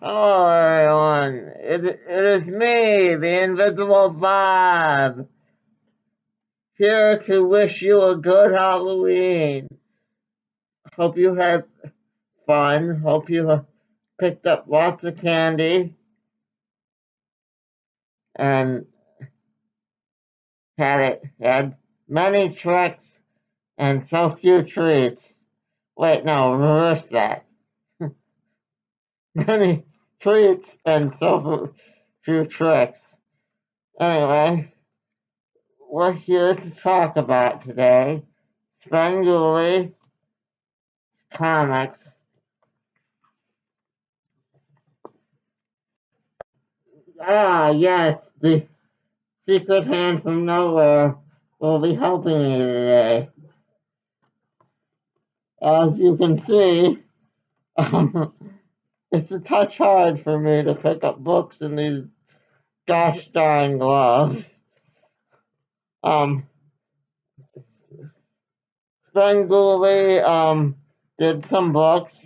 Hello, everyone. It is me, the Invisible Bob, here to wish you a good Halloween. Hope you had fun. Hope you have picked up lots of candy and had many tricks and so few treats. Wait, no, reverse that. Many treats and so few tricks. Anyway, we're here to talk about today Svengoolie comics. Ah, yes, the secret hand from nowhere will be helping me today. As you can see, um, it's a touch hard for me to pick up books in these gosh darn gloves. Um, Svengoolie did some books.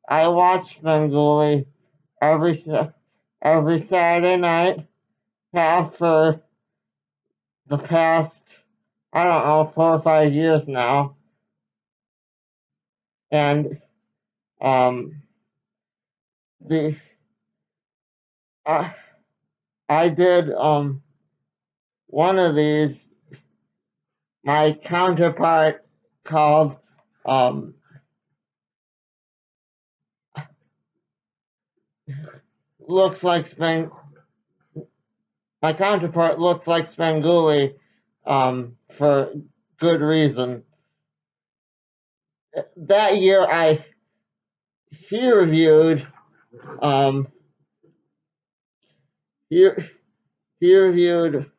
I watch Svengoolie every every Saturday night, half for the past, I don't know, 4 or 5 years now. And the I I did one of these. My counterpart called um looks like Sven. My counterpart looks like Svengoolie for good reason. That year he reviewed um he, he reviewed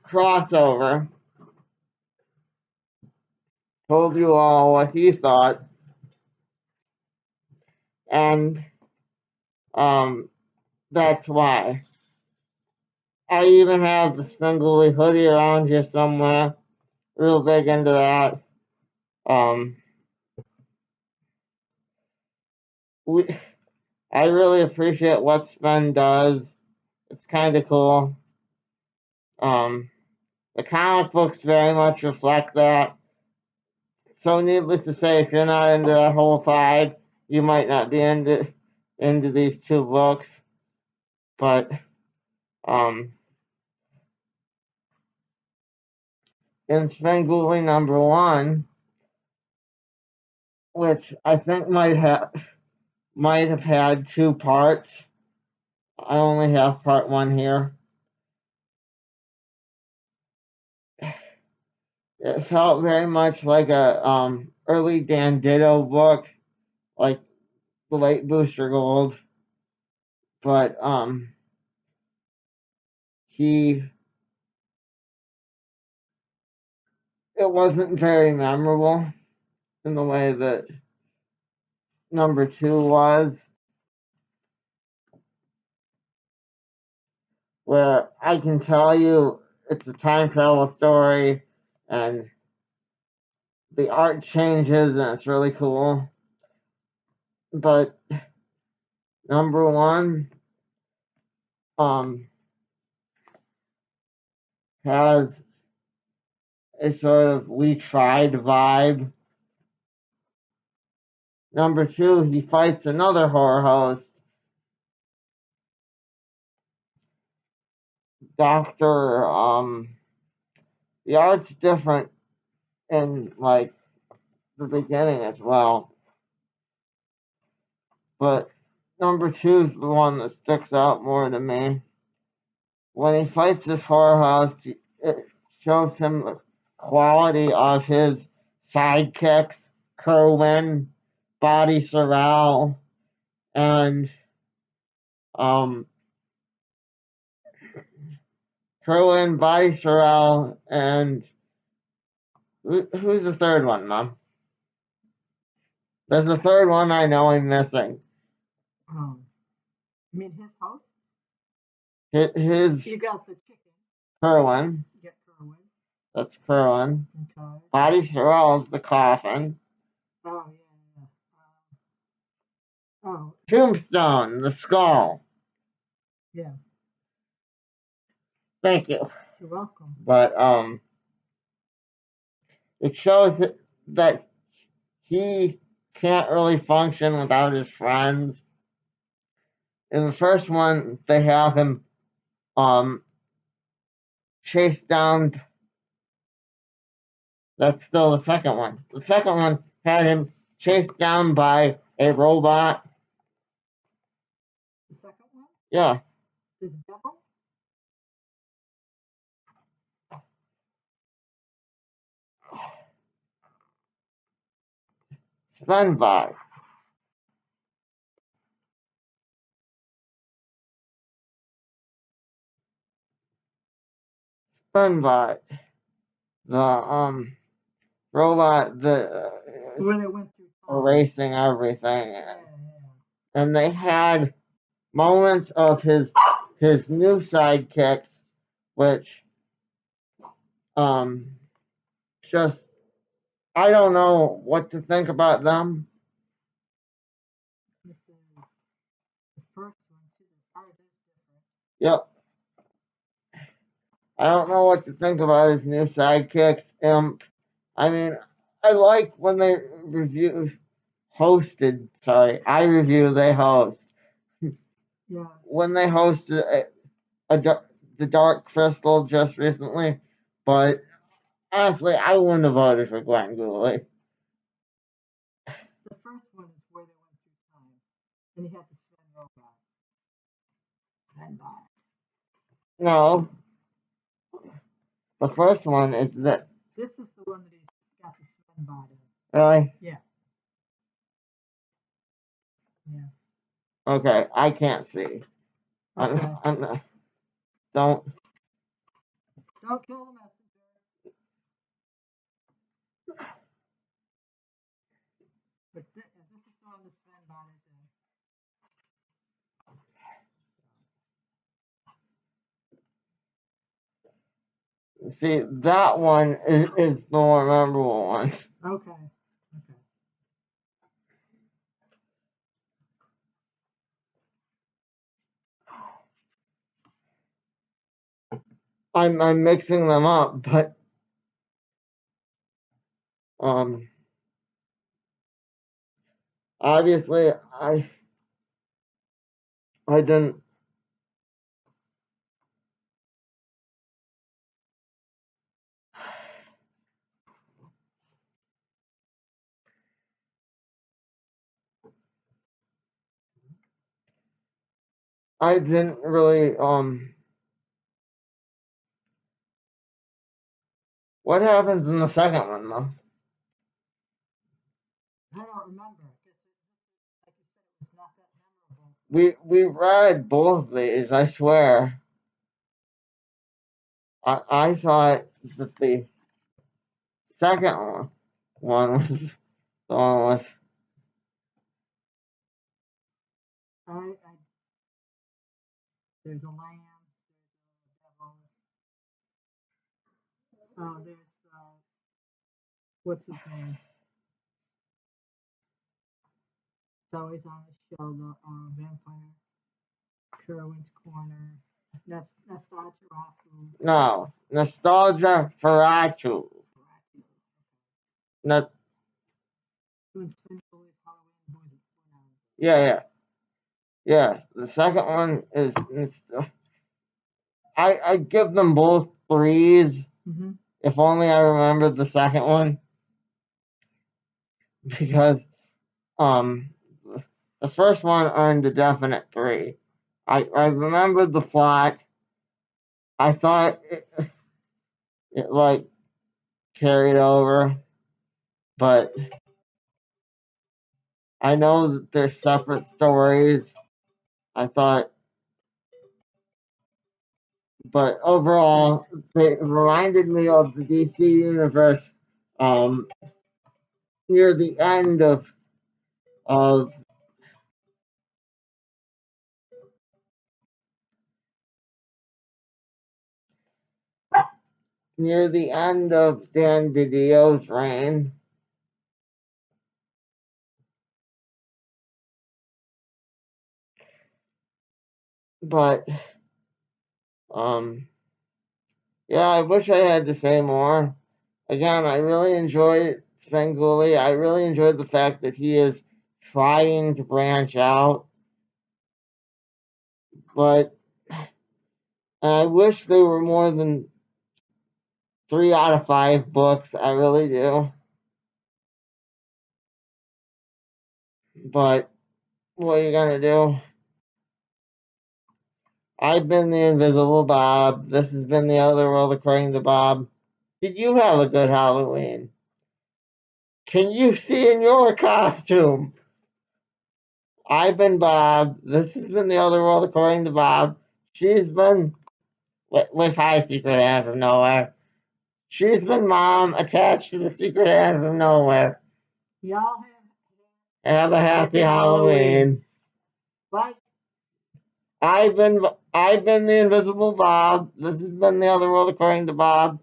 Crossover, told you all what he thought, and um that's why. I even have the Svengoolie hoodie around here somewhere. Real big into that. Um we I really appreciate what Sven does. It's kind of cool. Um, the comic books very much reflect that. So, needless to say, if you're not into that whole side, you might not be into these two books. But in Svengoolie #1, which I think might have had two parts. I only have part one here. It felt very much like a early Dan Ditto book, like the late Booster Gold, but he it wasn't very memorable in the way that #2 was, where I can tell you it's a time travel story and the art changes and it's really cool. But #1 um has a sort of we tried vibe. #2, he fights another horror host, Doctor. The art's different in like the beginning as well, but #2 is the one that sticks out more to me. When he fights this horror host, it shows him the quality of his sidekicks, Kerwin, Body Sorrel, and um, Kerwin, Body Sorrel, and who's the third one, Mom? There's a third one I know I'm missing. Oh, you mean his house? His You got the chicken. Kerwin. Get Kerwin. That's Kerwin. Okay. Body Sorrel is the coffin. Oh yeah. Oh, Tombstone, the skull. yeah. Thank you. You're welcome. But it shows that he can't really function without his friends. In the first one, they have him chase down. That's still the second one. The second one had him chased down by a robot. The second one? Yeah. This devil? Svenbot. Svenbot. The robot that Where they went through time. erasing everything. Yeah. And they had moments of his new sidekicks, which just I don't know what to think about them. This is the first one. See, the art is different. Yep. I don't know what to think about his new sidekicks. I mean, I like when they hosted. Sorry, I review. They host. Yeah. When they hosted the Dark Crystal just recently, but honestly, I wouldn't have voted for Svengoolie. The first one is where they went through time, and he had to spend robot. And No, the first one is that this is the one that he's got the spin bot in. really Yeah. Yeah. okay. I can't see. Okay. Don't. Don't kill the messenger. But this is the one the spin bot is in. See, that one is the more memorable one. Okay. Okay. I'm mixing them up, but obviously I didn't. I didn't really What happens in the second one though? I don't remember. Because like you said, it was not that memorable. We read both of these. I swear. I thought that the second one was the one with. I there's a lamb. There's a devil. There's what's his name? It's always on the show. The vampire. Kerwin's Corner. Nostalgia Raku. No, Nostalgia Ferratu. No, Doing Svengoolie, Halloween Boo-nanza. yeah. The second one is. I give them both threes. Mm-hmm. If only I remembered the second one, because um the first one earned a definite three. I remembered the plot. I thought it like carried over, but I know that they're separate stories. I thought, but overall, they reminded me of the DC universe. Um, near the end of near the end of Dan Didio's reign. But yeah, I wish I had to say more. Again, I really enjoy Svengoolie. I really enjoyed the fact that he is trying to branch out, but I wish they were more than 3 out of 5 books. I really do. But what are you gonna do? I've been the Invisible Bob. This has been the Other World according to Bob. Did you have a good Halloween? Can you see in your costume? I've been Bob. This has been the Other World according to Bob. She's been with High Secret Hand from Nowhere. She's been Mom attached to the Secret Hand from Nowhere. Y'all Have a happy Halloween. bye. I've been the Invisible Bob. This has been the Other World according to Bob.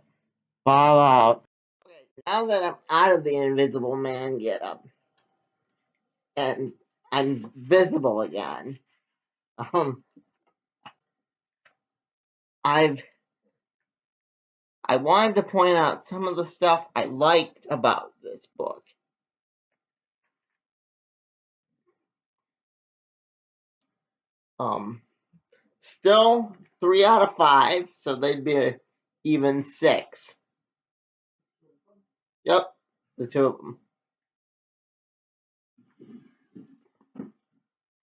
Bob out. Okay, now that I'm out of the Invisible Man getup and I'm visible again, um, I've I wanted to point out some of the stuff I liked about this book. Um, Still 3 out of 5, so they'd be a even 6. Yep, the two of them.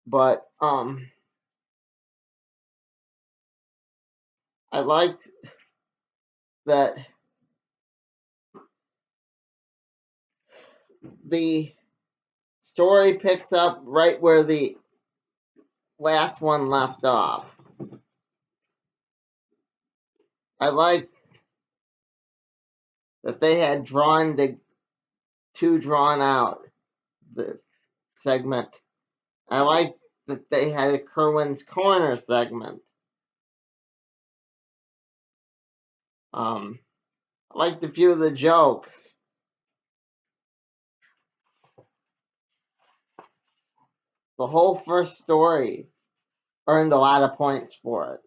But I liked that the story picks up right where the last one left off. I like that they had drawn out the segment. I like that they had a Kerwin's Corner segment. I liked a few of the jokes. The whole first story earned a lot of points for it.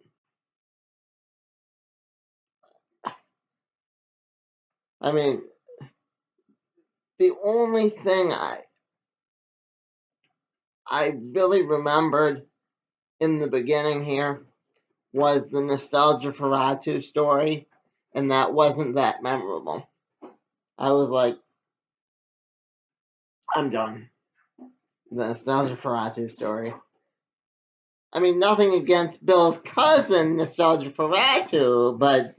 I mean, the only thing I really remembered in the beginning here was the Nostalgia for Ratu story, and that wasn't that memorable. I was like, I'm done. The Nostalgia for Ratu story. I mean, nothing against Bill's cousin, Nostalgia for Ratu, but,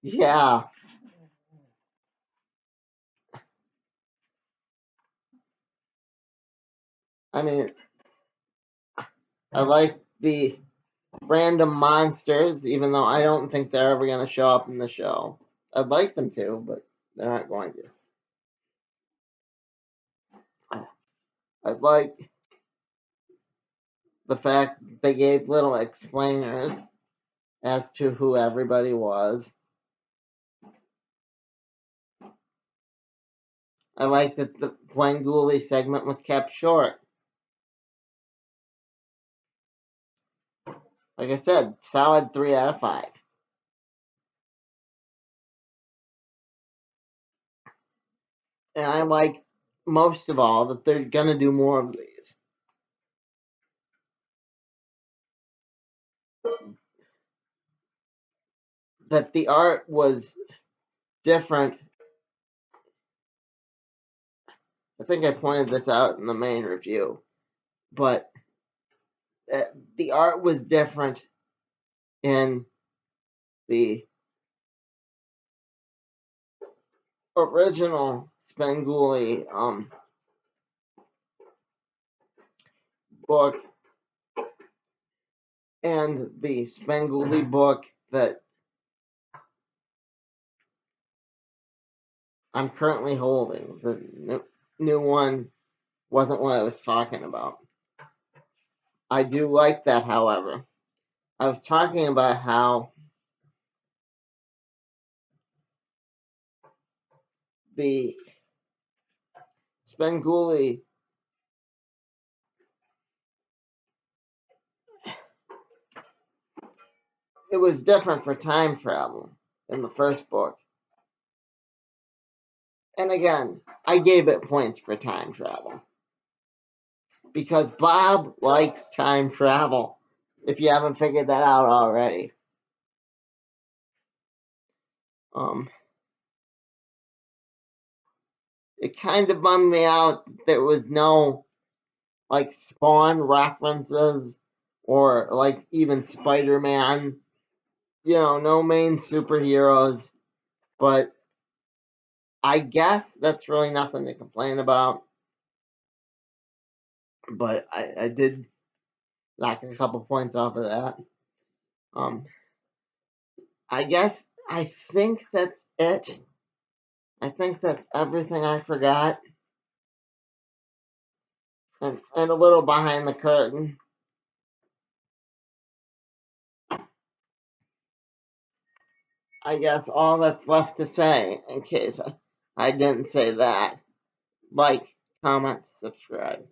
yeah. I mean, I like the random monsters, even though I don't think they're ever going to show up in the show. I'd like them to, but they're not going to. I'd like the fact that they gave little explainers as to who everybody was. I like that the Svengoolie segment was kept short. Like I said, solid 3 out of 5. And I like most of all that they're gonna do more of these. That the art was different. I think I pointed this out in the main review, but the art was different in the original Svengoolie book and the Svengoolie book that I'm currently holding. The new one wasn't what I was talking about. I do like that, however. I was talking about how the Svengoolie it was different for time travel in the first book. And again, I gave it points for time travel. Because Bob likes time travel, if you haven't figured that out already. It kind of bummed me out that there was no like Spawn references or like even Spider-Man. You know, no main superheroes. But I guess that's really nothing to complain about. But I did knock a couple points off of that. I think that's it. I think that's everything I forgot. And a little behind the curtain. I guess all that's left to say, in case I didn't say that, like, comment, subscribe.